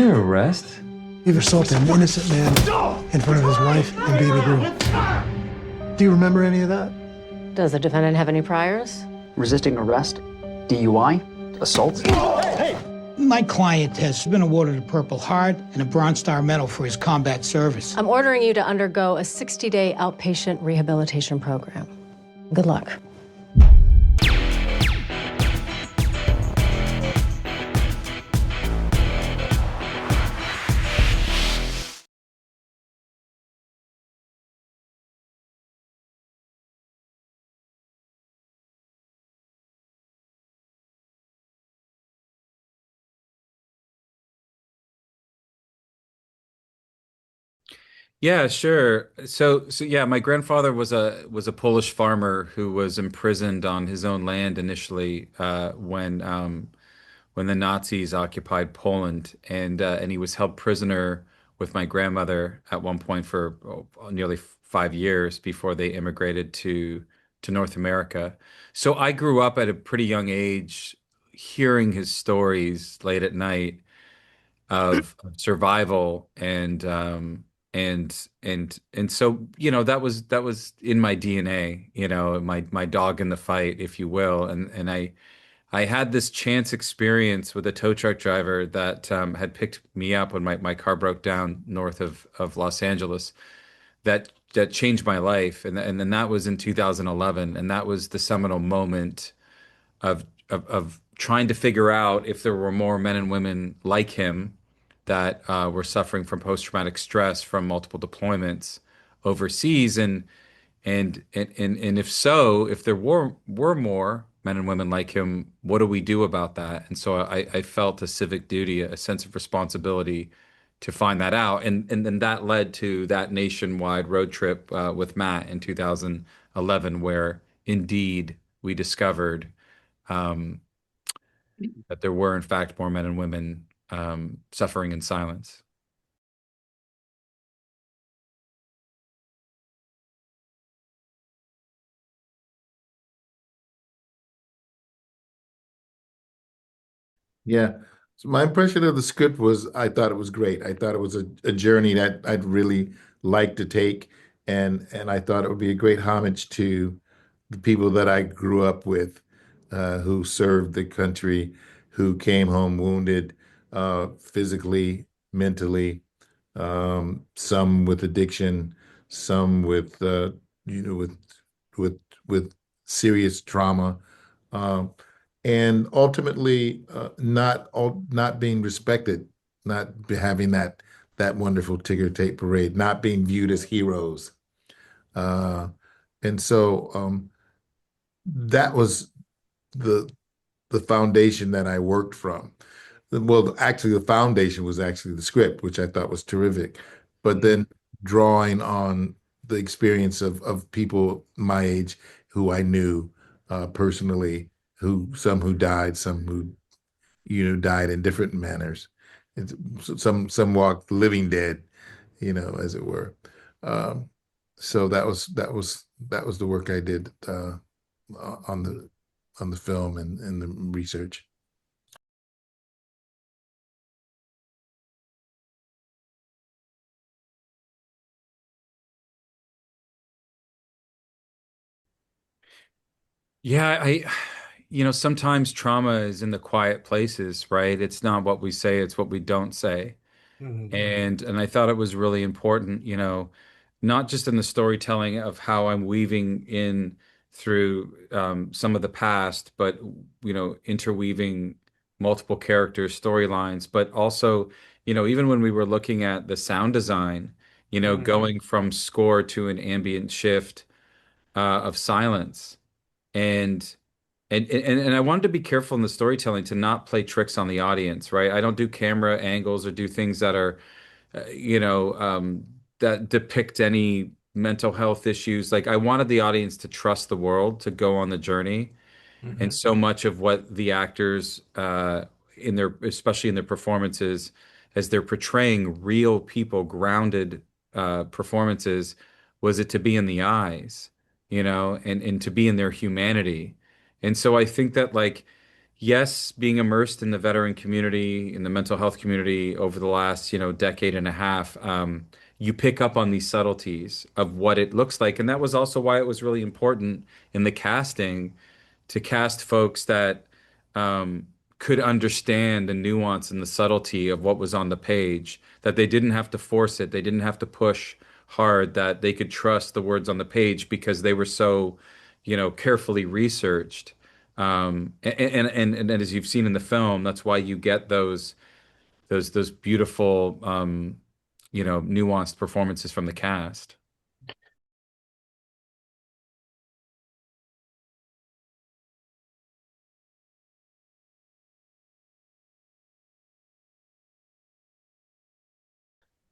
under arrest? You've assaulted an innocent man in front of his wife and baby girl. Do you remember any of that? Does the defendant have any priors? Resisting arrest, DUI, assault. My client has been awarded a Purple Heart and a Bronze Star Medal for his combat service. I'm ordering you to undergo a 60-day outpatient rehabilitation program. Good luck. Yeah, sure. So yeah, my grandfather was a Polish farmer who was imprisoned on his own land initially when the Nazis occupied Poland, and he was held prisoner with my grandmother at one point for nearly 5 years before they immigrated to North America. So I grew up at a pretty young age hearing his stories late at night of survival and so that was in my DNA, my dog in the fight, if you will, and I had this chance experience with a tow truck driver that had picked me up when my car broke down north of Los Angeles that changed my life, and then that was in 2011, and that was the seminal moment of trying to figure out if there were more men and women like him that were suffering from post-traumatic stress from multiple deployments overseas, and if so, if there were more men and women like him, what do we do about that? And so I felt a civic duty, a sense of responsibility to find that out, and then that led to that nationwide road trip with Matt in 2011, where indeed we discovered um, that there were in fact more men and women suffering in silence. Yeah. So my impression of the script was I thought it was great. I thought it was a journey that I'd really like to take, and I thought it would be a great homage to the people that I grew up with, who served the country, who came home wounded, physically, mentally, some with addiction, some with you know with with with serious trauma. Um, and ultimately not being respected, not having that wonderful ticker tape parade, not being viewed as heroes. Uh, and so that was the the foundation that I worked from. Well, actually, the foundation was actually the script, which I thought was terrific. But then drawing on the experience of people my age who I knew personally, who died, some who died in different manners. It's, some walked living dead, as it were. Um, so that was the work I did on the film and the research. Yeah, sometimes trauma is in the quiet places, right? It's not what we say, it's what we don't say. Mhm. And I thought it was really important, not just in the storytelling of how I'm weaving in through some of the past, but interweaving multiple characters, storylines, but also, even when we were looking at the sound design, Mhm. going from score to an ambient shift of silence. And and I wanted to be careful in the storytelling to not play tricks on the audience, right? I don't do camera angles or do things that are that depict any mental health issues. Like I wanted the audience to trust the world, to go on the journey. And Mhm. so much of what the actors, especially in their performances, as they're portraying real people, grounded performances, was it to be in the eyes, and to be in their humanity. And so I think that like yes, being immersed in the veteran community, in the mental health community over the last, decade and a half, you pick up on these subtleties of what it looks like. And that was also why it was really important in the casting to cast folks that um, could understand the nuance and the subtlety of what was on the page, that they didn't have to force it, they didn't have to push hard, that they could trust the words on the page because they were so, carefully researched. And as you've seen in the film, that's why you get those beautiful, nuanced performances from the cast.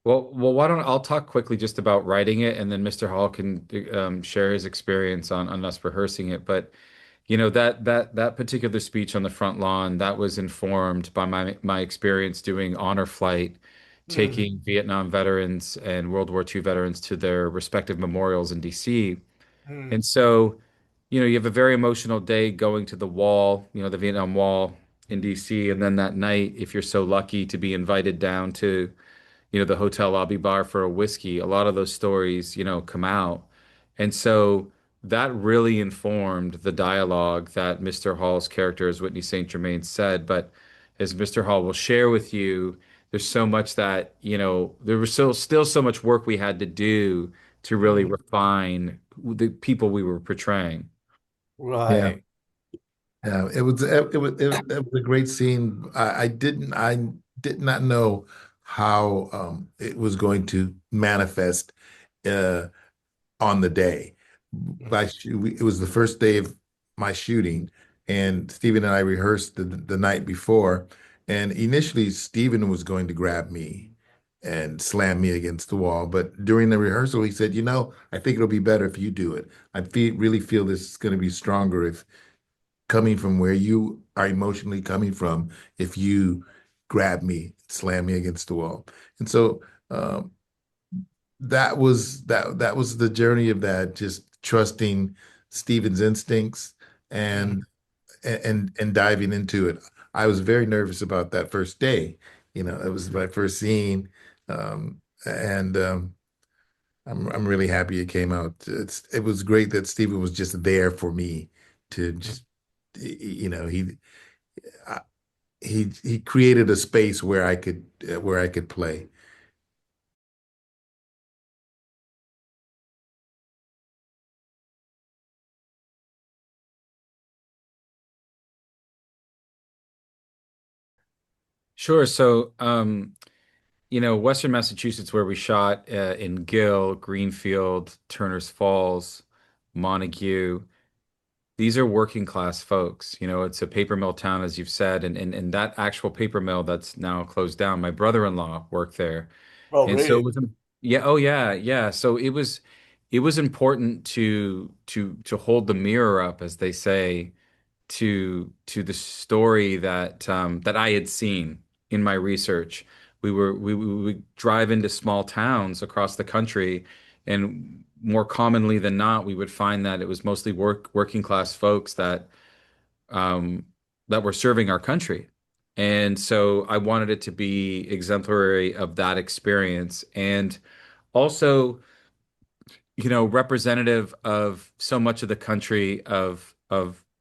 Well, why don't I'll talk quickly just about writing it, and then Mr. Hall can share his experience on us rehearsing it. But that particular speech on the front lawn that was informed by my experience doing honor flight, taking Vietnam veterans and World War II veterans to their respective memorials in DC. And so, you have a very emotional day going to the wall, the Vietnam Wall in DC, and then that night, if you're so lucky to be invited down to the hotel lobby bar for a whiskey, a lot of those stories, come out. And so that really informed the dialogue that Mr. Hall's character, as Whitney St. Germain said. But as Mr. Hall will share with you, there's so much that, there was still so much work we had to do to really refine the people we were portraying. Yeah. Right. Yeah, it was a great scene. I did not know how it was going to manifest uh, on the day. It was the first day of my shooting, and Stephen and I rehearsed the night before. And initially, Stephen was going to grab me and slam me against the wall. But during the rehearsal, he said, I think it'll be better if you do it. Really feel this is going to be stronger if coming from where you are emotionally coming from, if you grab me, slam me against the wall. And so that was the journey of that, just trusting Stephen's instincts and and diving into it. I was very nervous about that first day. It was my first scene. And I'm really happy it came out. It was great that Stephen was just there for me to just he I- he created a space where I could play. Sure. So, Western Massachusetts, where we shot in Gill, Greenfield, Turner's Falls, Montague, these are working class folks. It's a paper mill town, as you've said, and that actual paper mill that's now closed down, my brother-in-law worked there. Oh, And so really? it was, yeah, oh yeah, yeah. So it was important to hold the mirror up, as they say, to the story that I had seen in my research. We would drive into small towns across the country, and more commonly than not, we would find that it was mostly working class folks um, that were serving our country. And so I wanted it to be exemplary of that experience, and also representative of so much of the country, of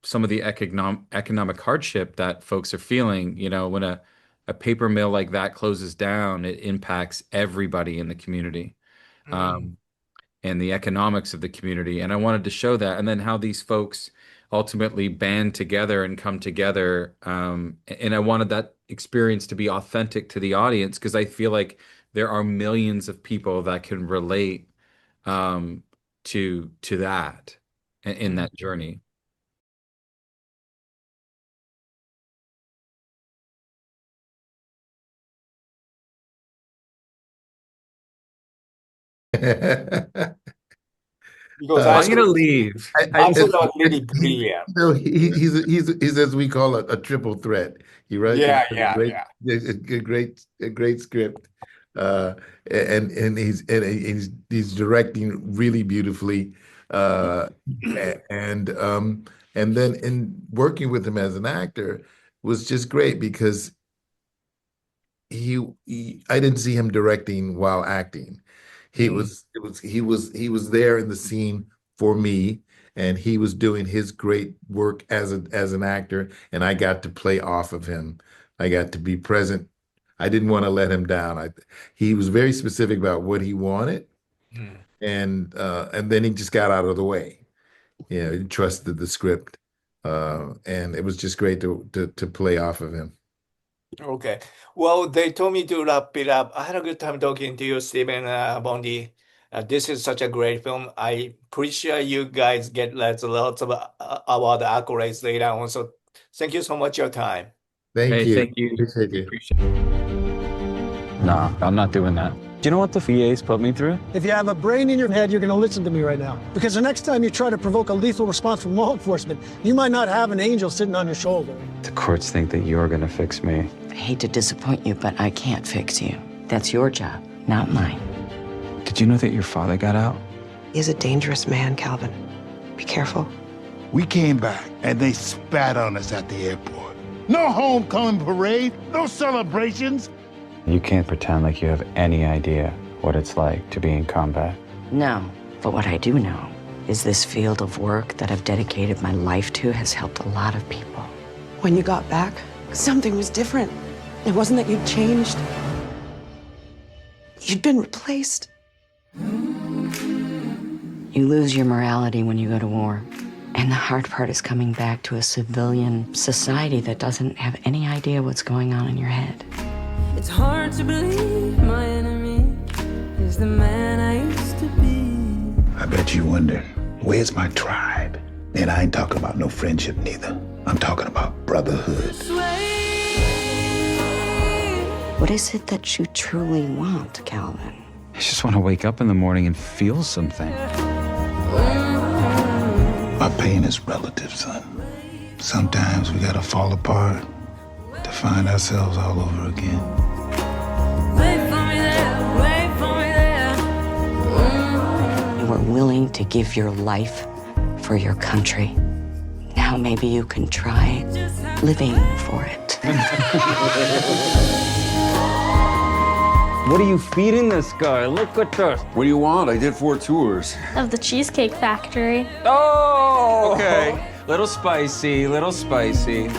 some of the economic hardship that folks are feeling. When a paper mill like that closes down, it impacts everybody in the community, Mm. um, and the economics of the community. And I wanted to show that, and then how these folks ultimately band together and come together. And I wanted that experience to be authentic to the audience, because I feel like there are millions of people that can relate um, to that in Mm. that journey. Because Uh, I I'm saw gonna leave. I saw it's, that it's really brilliant. he's as we call it, a triple threat. He writes Yeah, a yeah, great yeah. a great script, uh, and he's directing really beautifully, and And then in working with him as an actor was just great because I didn't see him directing while acting. He was there in the scene for me, and he was doing his great work as an actor, and I got to play off of him. I got to be present. I didn't want to let him down. He was very specific about what he wanted, and then he just got out of the way. You know, he trusted the script, and it was just great to play off of him. Okay. Well, they told me to wrap it up. I had a good time talking to you, Steven, Vondie. This is such a great film. I appreciate you guys get lots of award accolades later on. So thank you so much for your time. Thank you. Thank you. Appreciate you. Nah, I'm not doing that. Do you know what the VA's put me through? If you have a brain in your head, you're going to listen to me right now. Because the next time you try to provoke a lethal response from law enforcement, you might not have an angel sitting on your shoulder. The courts think that you're gonna fix me. I hate to disappoint you, but I can't fix you. That's your job, not mine. Did you know that your father got out? He's a dangerous man, Calvin. Be careful. We came back and they spat on us at the airport. No homecoming parade, no celebrations. You can't pretend like you have any idea what it's like to be in combat. No, but what I do know is this field of work that I've dedicated my life to has helped a lot of people. When you got back, something was different. It wasn't that you'd changed. You'd been replaced. You lose your morality when you go to war. And the hard part is coming back to a civilian society that doesn't have any idea what's going on in your head. It's hard to believe my enemy is the man I used to be. I bet you wonder, where's my tribe? And I ain't talking about no friendship neither. I'm talking about brotherhood. What is it that you truly want, Calvin? I just want to wake up in the morning and feel something. Our pain is relative, son. Sometimes we gotta fall apart to find ourselves all over again. Wait for me there, wait for me there. You were willing to give your life for your country. Now maybe you can try living for it. What are you feeding this guy? Look at this. What do you want? I did 4 tours. Of the Cheesecake Factory. Oh! Okay. Little spicy, little spicy.